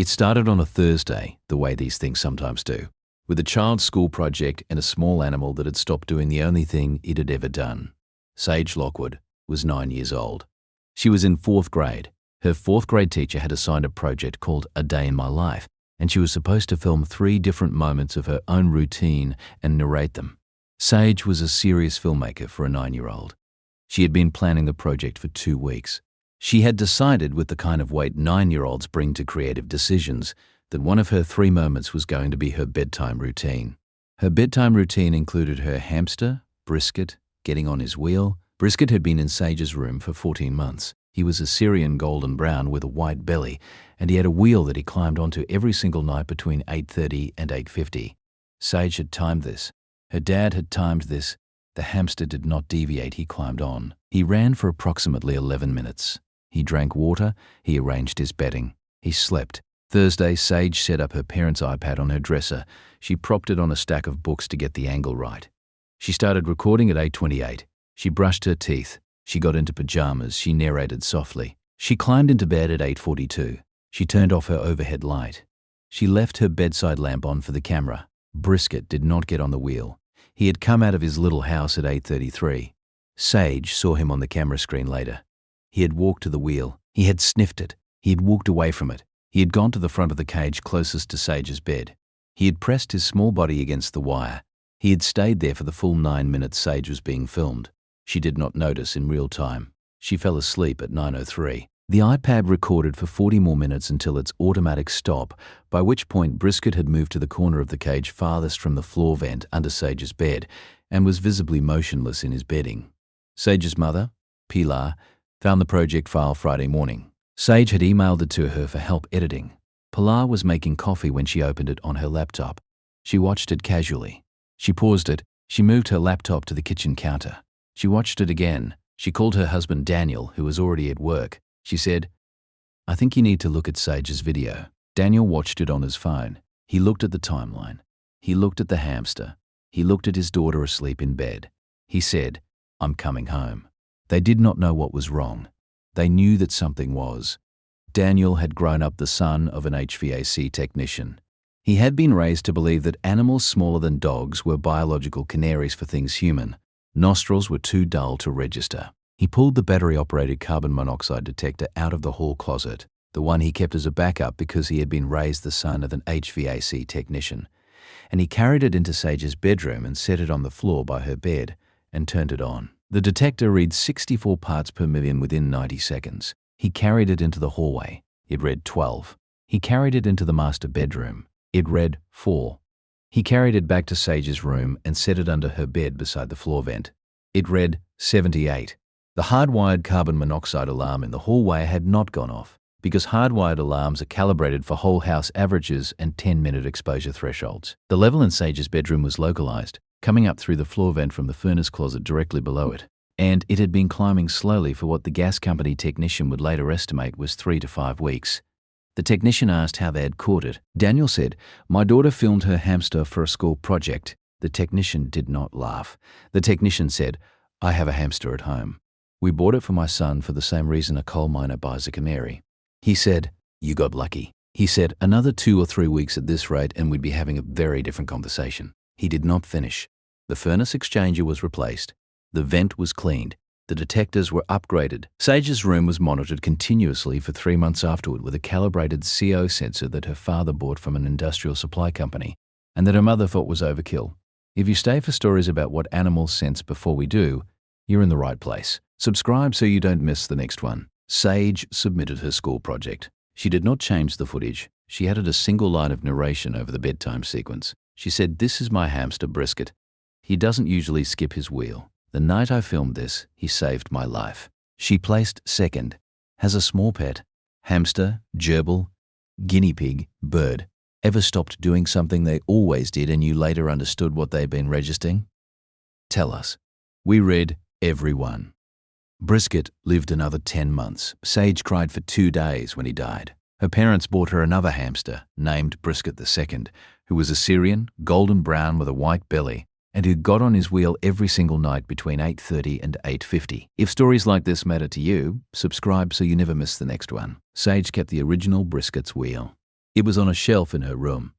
It started on a Thursday, the way these things sometimes do, with a child's school project and a small animal that had stopped doing the only thing it had ever done. Sage Lockwood was 9 years old. She was in 4th grade. Her 4th grade teacher had assigned a project called A Day in My Life, and she was supposed to film 3 different moments of her own routine and narrate them. Sage was a serious filmmaker for a 9-year-old. She had been planning the project for 2 weeks. She had decided, with the kind of weight 9-year-olds bring to creative decisions, that one of her 3 moments was going to be her bedtime routine. Her bedtime routine included her hamster, Brisket, getting on his wheel. Brisket had been in Sage's room for 14 months. He was a Syrian golden brown with a white belly, and he had a wheel that he climbed onto every single night between 8:30 and 8:50. Sage had timed this. Her dad had timed this. The hamster did not deviate. He climbed on. He ran for approximately 11 minutes. He drank water. He arranged his bedding. He slept. Thursday, Sage set up her parents' iPad on her dresser. She propped it on a stack of books to get the angle right. She started recording at 8:28. She brushed her teeth. She got into pajamas. She narrated softly. She climbed into bed at 8:42. She turned off her overhead light. She left her bedside lamp on for the camera. Brisket did not get on the wheel. He had come out of his little house at 8:33. Sage saw him on the camera screen later. He had walked to the wheel. He had sniffed it. He had walked away from it. He had gone to the front of the cage closest to Sage's bed. He had pressed his small body against the wire. He had stayed there for the full 9 minutes Sage was being filmed. She did not notice in real time. She fell asleep at 9:03. The iPad recorded for 40 more minutes until its automatic stop, by which point Brisket had moved to the corner of the cage farthest from the floor vent under Sage's bed and was visibly motionless in his bedding. Sage's mother, Pilar, found the project file Friday morning. Sage had emailed it to her for help editing. Pilar was making coffee when she opened it on her laptop. She watched it casually. She paused it. She moved her laptop to the kitchen counter. She watched it again. She called her husband Daniel, who was already at work. She said, "I think you need to look at Sage's video." Daniel watched it on his phone. He looked at the timeline. He looked at the hamster. He looked at his daughter asleep in bed. He said, "I'm coming home." They did not know what was wrong. They knew that something was. Daniel had grown up the son of an HVAC technician. He had been raised to believe that animals smaller than dogs were biological canaries for things human. Nostrils were too dull to register. He pulled the battery-operated carbon monoxide detector out of the hall closet, the one he kept as a backup because he had been raised the son of an HVAC technician, and he carried it into Sage's bedroom and set it on the floor by her bed and turned it on. The detector read 64 parts per million within 90 seconds. He carried it into the hallway. It read 12. He carried it into the master bedroom. It read 4. He carried it back to Sage's room and set it under her bed beside the floor vent. It read 78. The hardwired carbon monoxide alarm in the hallway had not gone off, because hardwired alarms are calibrated for whole house averages and 10-minute exposure thresholds. The level in Sage's bedroom was localized, coming up through the floor vent from the furnace closet directly below it, and it had been climbing slowly for what the gas company technician would later estimate was 3 to 5 weeks. The technician asked how they had caught it. Daniel said, "My daughter filmed her hamster for a school project." The technician did not laugh. The technician said, "I have a hamster at home. We bought it for my son for the same reason a coal miner buys a canary." He said, "You got lucky." He said, "Another 2 or 3 weeks at this rate and we'd be having a very different conversation." He did not finish. The furnace exchanger was replaced. The vent was cleaned. The detectors were upgraded. Sage's room was monitored continuously for 3 months afterward with a calibrated CO sensor that her father bought from an industrial supply company and that her mother thought was overkill. If you stay for stories about what animals sense before we do, you're in the right place. Subscribe so you don't miss the next one. Sage submitted her school project. She did not change the footage. She added a single line of narration over the bedtime sequence. She said, "This is my hamster Brisket. He doesn't usually skip his wheel. The night I filmed this, he saved my life." She placed second. Has a small pet, hamster, gerbil, guinea pig, bird, ever stopped doing something they always did and you later understood what they'd been registering? Tell us. We read every one. Brisket lived another 10 months. Sage cried for 2 days when he died. Her parents bought her another hamster, named Brisket II, who was a Syrian, golden brown with a white belly, and who got on his wheel every single night between 8:30 and 8:50. If stories like this matter to you, subscribe so you never miss the next one. Sage kept the original Brisket's wheel. It was on a shelf in her room.